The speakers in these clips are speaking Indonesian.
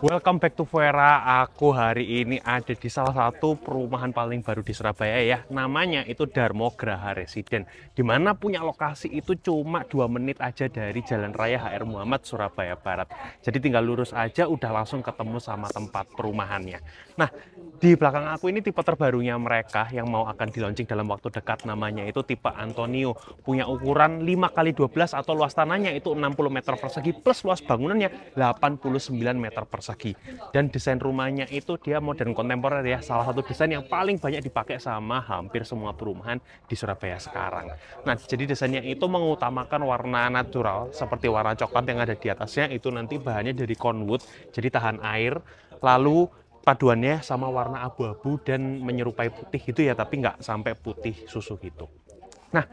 Welcome back to Vera. Aku hari ini ada di salah satu perumahan paling baru di Surabaya ya. Namanya itu Darmo Graha Residen. Dimana punya lokasi itu cuma 2 menit aja dari Jalan Raya HR Muhammad, Surabaya Barat. Jadi tinggal lurus aja udah langsung ketemu sama tempat perumahannya. Nah, di belakang aku ini tipe terbarunya mereka yang mau akan di launching dalam waktu dekat. Namanya itu tipe Antonio. Punya ukuran 5x12 atau luas tanahnya itu 60 meter persegi plus luas bangunannya 89 meter persegi. Dan desain rumahnya itu dia modern kontemporer ya, salah satu desain yang paling banyak dipakai sama hampir semua perumahan di Surabaya sekarang. Nah, jadi desainnya itu mengutamakan warna natural seperti warna coklat yang ada di atasnya, itu nanti bahannya dari conwood, jadi tahan air, lalu paduannya sama warna abu-abu dan menyerupai putih gitu ya, tapi nggak sampai putih susu gitu. Nah,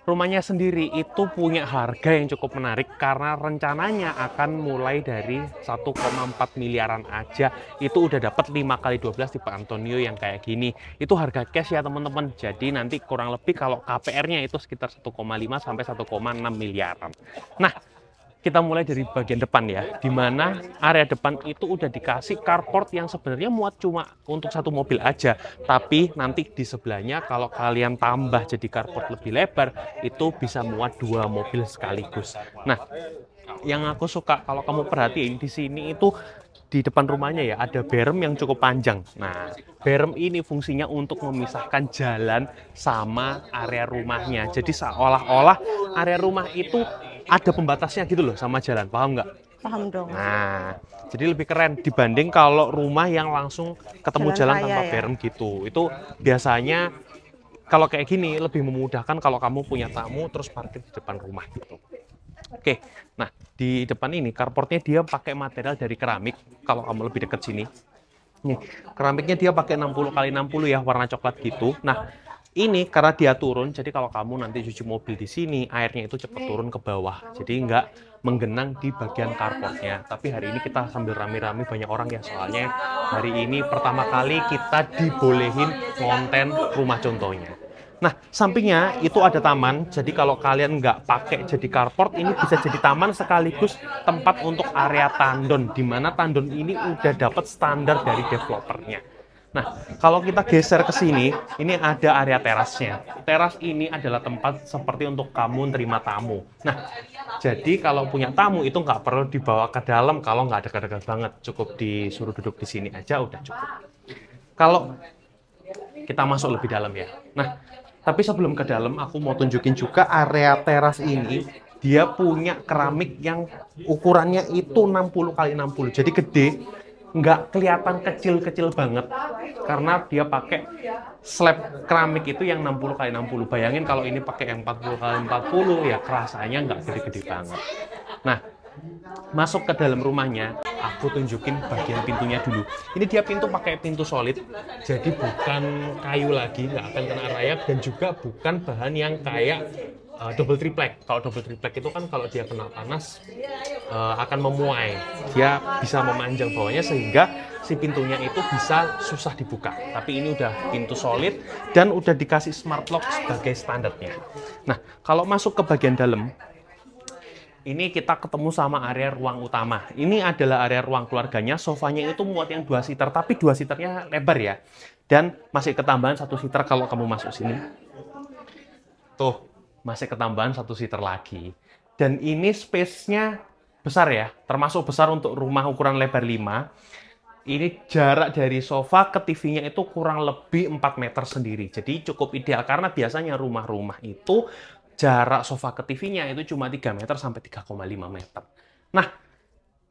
rumahnya sendiri itu punya harga yang cukup menarik karena rencananya akan mulai dari 1,4 miliaran aja. Itu udah dapat 5x12 tipe Antonio yang kayak gini. Itu harga cash ya teman-teman. Jadi nanti kurang lebih kalau KPR-nya itu sekitar 1,5 sampai 1,6 miliaran. Nah, kita mulai dari bagian depan ya, di mana area depan itu udah dikasih carport yang sebenarnya muat cuma untuk satu mobil aja, tapi nanti di sebelahnya kalau kalian tambah jadi carport lebih lebar itu bisa muat 2 mobil sekaligus. Nah, yang aku suka kalau kamu perhatiin di sini itu di depan rumahnya ya ada berem yang cukup panjang. Nah, berem ini fungsinya untuk memisahkan jalan sama area rumahnya. Jadi seolah-olah area rumah itu ada pembatasnya gitu loh sama jalan, paham nggak? Paham dong. Nah, jadi lebih keren dibanding kalau rumah yang langsung ketemu Jalan jalan raya tanpa ya. berem gitu. Itu biasanya kalau kayak gini lebih memudahkan kalau kamu punya tamu terus parkir di depan rumah gitu. Oke, nah di depan ini carportnya dia pakai material dari keramik. Kalau kamu lebih dekat sini, nih keramiknya dia pakai 60 kali 60 ya, warna coklat gitu. Nah, ini karena dia turun, jadi kalau kamu nanti cuci mobil di sini, airnya itu cepat turun ke bawah. Jadi nggak menggenang di bagian carportnya. Tapi hari ini kita sambil rame-rame banyak orang ya, soalnya hari ini pertama kali kita dibolehin konten rumah contohnya. Nah, sampingnya itu ada taman, jadi kalau kalian nggak pakai jadi carport, ini bisa jadi taman sekaligus tempat untuk area tandon, di mana tandon ini udah dapat standar dari developernya. Nah, kalau kita geser ke sini, ini ada area terasnya. Teras ini adalah tempat seperti untuk kamu terima tamu. Nah, jadi kalau punya tamu itu nggak perlu dibawa ke dalam kalau nggak dekat-dekat banget. Cukup disuruh duduk di sini aja udah cukup. Kalau kita masuk lebih dalam ya. Nah, tapi sebelum ke dalam, aku mau tunjukin juga area teras ini. Dia punya keramik yang ukurannya itu 60 kali 60. Jadi gede, nggak kelihatan kecil-kecil banget. Karena dia pakai slab keramik itu yang 60 kali 60. Bayangin kalau ini pakai yang 40 kali 40, ya kerasanya nggak gede-gede banget. Nah, masuk ke dalam rumahnya, aku tunjukin bagian pintunya dulu. Ini dia pintu pakai pintu solid, jadi bukan kayu lagi, nggak akan kena rayap, dan juga bukan bahan yang kayak double triplek. Kalau double triplek itu kan kalau dia kena panas akan memuai, dia bisa memanjang bawahnya sehingga si pintunya itu bisa susah dibuka. Tapi ini udah pintu solid dan udah dikasih smart lock sebagai standarnya. Nah, kalau masuk ke bagian dalam, ini kita ketemu sama area ruang utama. Ini adalah area ruang keluarganya. Sofanya itu muat yang 2 seater, tapi 2 seaternya lebar ya. Dan masih ketambahan 1 seater kalau kamu masuk sini. Tuh, masih ketambahan 1 seater lagi. Dan ini space-nya besar ya, termasuk besar untuk rumah ukuran lebar 5. Ini jarak dari sofa ke TV-nya itu kurang lebih 4 meter sendiri. Jadi cukup ideal karena biasanya rumah-rumah itu jarak sofa ke TV-nya itu cuma 3 meter sampai 3,5 meter. Nah,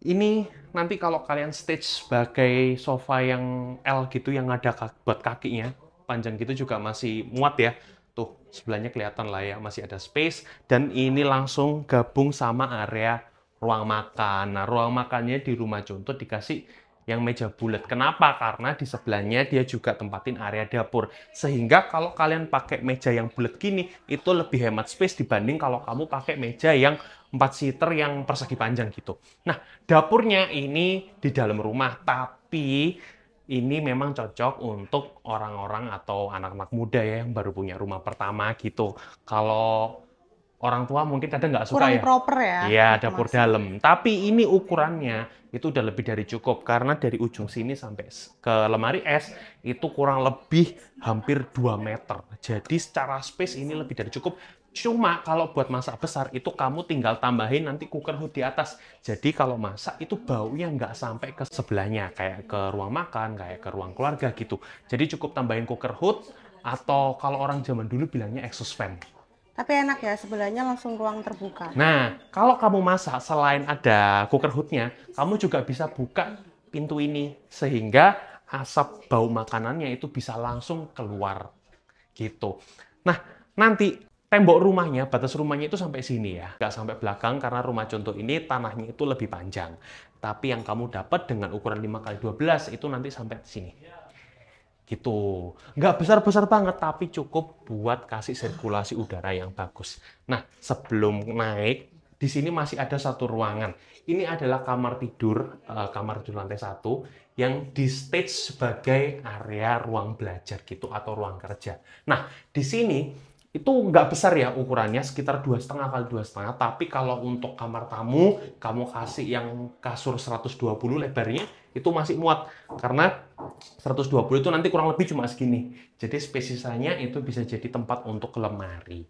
ini nanti kalau kalian stage sebagai sofa yang L gitu yang ada buat kakinya, panjang gitu juga masih muat ya. Tuh, sebelahnya kelihatan lah ya, masih ada space. Dan ini langsung gabung sama area ruang makan. Nah, ruang makannya di rumah contoh dikasih yang meja bulat. Kenapa? Karena di sebelahnya dia juga tempatin area dapur. Sehingga kalau kalian pakai meja yang bulat gini, itu lebih hemat space dibanding kalau kamu pakai meja yang 4 seater yang persegi panjang gitu. Nah, dapurnya ini di dalam rumah, tapi ini memang cocok untuk orang-orang atau anak-anak muda ya yang baru punya rumah pertama gitu. Kalau orang tua mungkin kadang nggak suka Kurang ya. proper ya. Iya, untuk dapur masak. dalam. Tapi ini ukurannya itu udah lebih dari cukup karena dari ujung sini sampai ke lemari es itu kurang lebih hampir 2 meter. Jadi secara space ini lebih dari cukup. Cuma kalau buat masak besar itu kamu tinggal tambahin nanti cooker hood di atas. Jadi kalau masak itu baunya nggak sampai ke sebelahnya, kayak ke ruang makan, kayak ke ruang keluarga gitu. Jadi cukup tambahin cooker hood atau kalau orang zaman dulu bilangnya exhaust fan. Tapi enak ya, sebelahnya langsung ruang terbuka. Nah, kalau kamu masak selain ada cooker hood-nya, kamu juga bisa buka pintu ini sehingga asap bau makanannya itu bisa langsung keluar gitu. Nah, nanti tembok rumahnya, batas rumahnya itu sampai sini ya, nggak sampai belakang karena rumah contoh ini tanahnya itu lebih panjang. Tapi yang kamu dapat dengan ukuran 5x12 itu nanti sampai sini. Gitu. Nggak besar-besar banget, tapi cukup buat kasih sirkulasi udara yang bagus. Nah, sebelum naik, di sini masih ada satu ruangan. Ini adalah kamar tidur lantai 1, yang di stage sebagai area ruang belajar gitu, atau ruang kerja. Nah, di sini itu nggak besar ya ukurannya, sekitar 2,5 kali 2,5, tapi kalau untuk kamar tamu, kamu kasih yang kasur 120 lebarnya, itu masih muat. Karena 120 itu nanti kurang lebih cuma segini. Jadi spesiesanya itu bisa jadi tempat untuk lemari.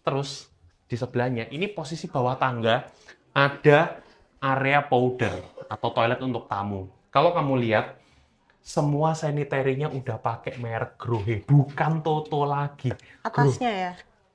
Terus di sebelahnya, ini posisi bawah tangga, ada area powder atau toilet untuk tamu. Kalau kamu lihat, semua sanitary-nya udah pakai merek Grohe, bukan Toto lagi. Atasnya ya.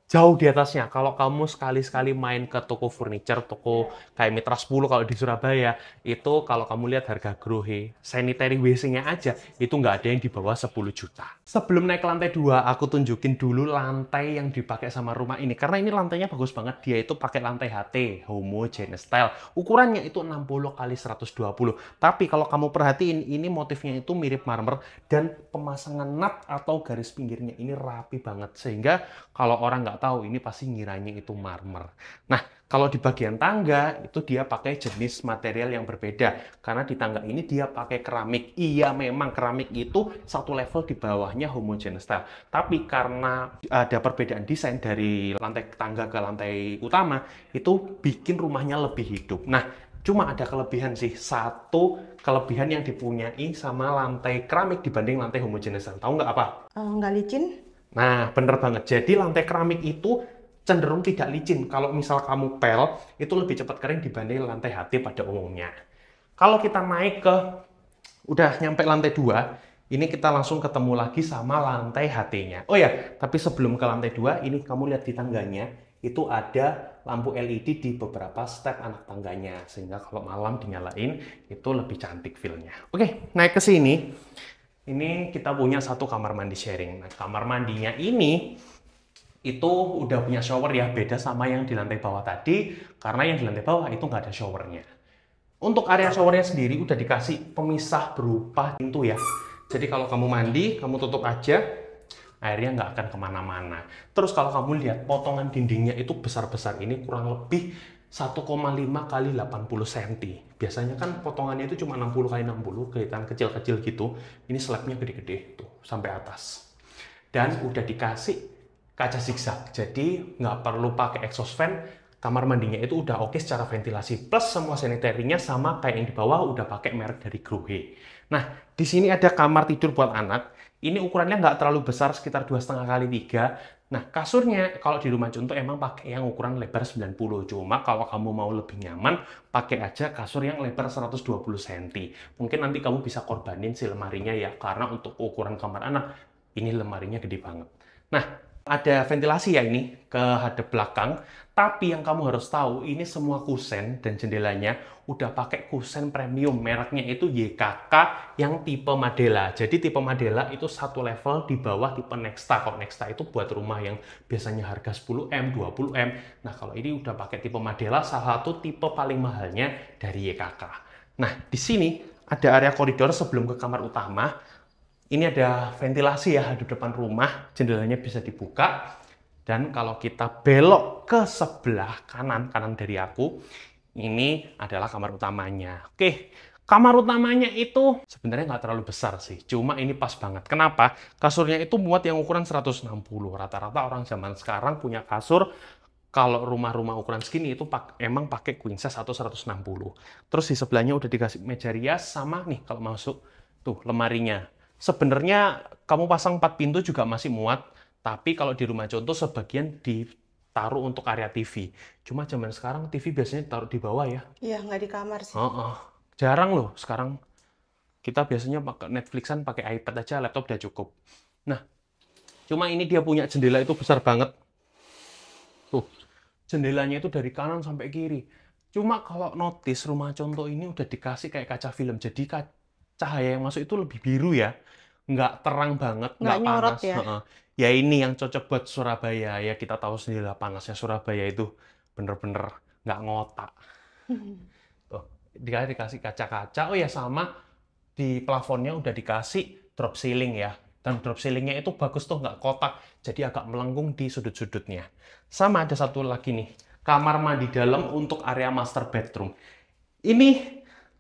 Jauh di atasnya. Kalau kamu sekali-sekali main ke toko furniture, toko kayak Mitra 10 kalau di Surabaya, itu kalau kamu lihat harga Grohe, sanitary WC-nya aja, itu nggak ada yang di bawah 10 juta. Sebelum naik ke lantai 2, aku tunjukin dulu lantai yang dipakai sama rumah ini. Karena ini lantainya bagus banget. Dia itu pakai lantai HT, homogeneous style. Ukurannya itu 60 kali 120. Tapi kalau kamu perhatiin, ini motifnya itu mirip marmer, dan pemasangan nut atau garis pinggirnya ini rapi banget. Sehingga kalau orang nggak tahu, ini pasti ngiranya itu marmer. Nah, kalau di bagian tangga, itu dia pakai jenis material yang berbeda. Karena di tangga ini dia pakai keramik. Iya, memang keramik itu satu level di bawahnya homogeneous style. Tapi karena ada perbedaan desain dari lantai tangga ke lantai utama, itu bikin rumahnya lebih hidup. Nah, cuma ada kelebihan sih. Satu kelebihan yang dipunyai sama lantai keramik dibanding lantai homogeneous style. Tahu nggak apa? Nggak licin. Nah, bener banget. Jadi lantai keramik itu cenderung tidak licin. Kalau misal kamu pel, itu lebih cepat kering dibanding lantai HT pada umumnya. Kalau kita naik ke, udah nyampe lantai 2, ini kita langsung ketemu lagi sama lantai HT-nya. Oh ya, tapi sebelum ke lantai 2, ini kamu lihat di tangganya, itu ada lampu LED di beberapa step anak tangganya. Sehingga kalau malam dinyalain, itu lebih cantik feel-nya. Oke, naik ke sini. Ini kita punya satu kamar mandi sharing. Nah, kamar mandinya ini itu udah punya shower ya, beda sama yang di lantai bawah tadi, karena yang di lantai bawah itu nggak ada showernya. Untuk area showernya sendiri udah dikasih pemisah berupa pintu ya. Jadi kalau kamu mandi, kamu tutup aja, airnya nggak akan kemana-mana. Terus kalau kamu lihat potongan dindingnya itu besar-besar, ini kurang lebih 1,5 kali 80 cm. Biasanya kan potongannya itu cuma 60 kali 60, kelihatan kecil-kecil gitu. Ini slabnya gede-gede tuh sampai atas. Dan udah dikasih kaca zigzag, jadi nggak perlu pakai exhaust fan. Kamar mandinya itu udah oke secara ventilasi. Plus semua sanitary-nya sama kayak yang di bawah, udah pakai merek dari Grohe. Nah, di sini ada kamar tidur buat anak. Ini ukurannya nggak terlalu besar, sekitar 2,5 kali 3. Nah, kasurnya kalau di rumah contoh emang pakai yang ukuran lebar 90. Cuma kalau kamu mau lebih nyaman, pakai aja kasur yang lebar 120 cm. Mungkin nanti kamu bisa korbanin si lemarinya ya, karena untuk ukuran kamar anak, ini lemarinya gede banget. Nah, ada ventilasi ya ini ke hadap belakang. Tapi yang kamu harus tahu, ini semua kusen dan jendelanya udah pakai kusen premium. Mereknya itu YKK yang tipe Madela. Jadi tipe Madela itu satu level di bawah tipe Nexta. Kalau Nexta itu buat rumah yang biasanya harga 10M, 20M. Nah, kalau ini udah pakai tipe Madela, salah satu tipe paling mahalnya dari YKK. Nah, di sini ada area koridor sebelum ke kamar utama. Ini ada ventilasi ya di depan rumah, jendelanya bisa dibuka. Dan kalau kita belok ke sebelah kanan dari aku, ini adalah kamar utamanya. Oke, kamar utamanya itu sebenarnya nggak terlalu besar sih, cuma ini pas banget. Kenapa? Kasurnya itu muat yang ukuran 160. Rata-rata orang zaman sekarang punya kasur kalau rumah-rumah ukuran segini itu emang pakai queen size atau 160. Terus di sebelahnya udah dikasih meja rias sama nih kalau masuk tuh lemarinya. Sebenarnya kamu pasang 4 pintu juga masih muat, tapi kalau di rumah contoh sebagian ditaruh untuk area TV. Cuma zaman sekarang TV biasanya taruh di bawah ya. Iya, nggak di kamar sih. Jarang loh sekarang. Kita biasanya pakai Netflixan, pakai iPad aja, laptop udah cukup. Nah, cuma ini dia punya jendela itu besar banget. Tuh, jendelanya itu dari kanan sampai kiri. Cuma kalau notice rumah contoh ini udah dikasih kayak kaca film. Jadi cahaya yang masuk itu lebih biru ya. Nggak terang banget, nggak nyorot panas. ya. Ya ini yang cocok buat Surabaya. Ya kita tahu sendiri lah panasnya Surabaya itu bener-bener nggak ngotak. Tuh, dikasih kaca-kaca. Oh ya sama. Di plafonnya udah dikasih drop ceiling ya. Dan drop ceilingnya itu bagus tuh, nggak kotak. Jadi agak melengkung di sudut-sudutnya. Sama ada satu lagi nih. Kamar mandi dalam untuk area master bedroom. Ini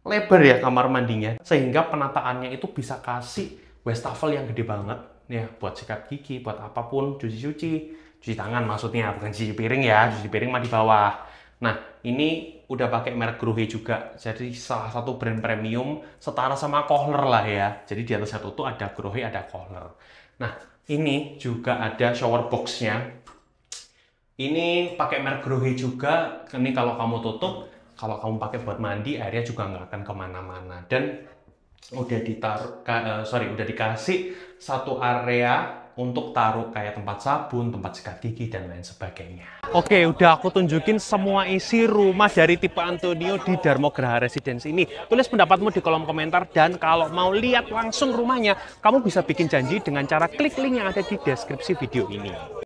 lebar ya kamar mandinya. Sehingga penataannya itu bisa kasih wastafel yang gede banget. Ya, buat sikat gigi, buat apapun. Cuci tangan maksudnya. Bukan cuci piring ya. Cuci piring mah di bawah. Nah, ini udah pakai merek Grohe juga. Jadi salah satu brand premium setara sama Kohler lah ya. Jadi di atas satu tuh ada Grohe, ada Kohler. Nah, ini juga ada shower box-nya. Ini pakai merek Grohe juga. Ini kalau kamu tutup, kalau kamu pakai buat mandi, airnya juga nggak akan kemana-mana. Dan udah udah dikasih satu area untuk taruh kayak tempat sabun, tempat sikat gigi, dan lain sebagainya. Oke, udah aku tunjukin semua isi rumah dari tipe Antonio di Darmograha Residence ini. Tulis pendapatmu di kolom komentar, dan kalau mau lihat langsung rumahnya, kamu bisa bikin janji dengan cara klik link yang ada di deskripsi video ini.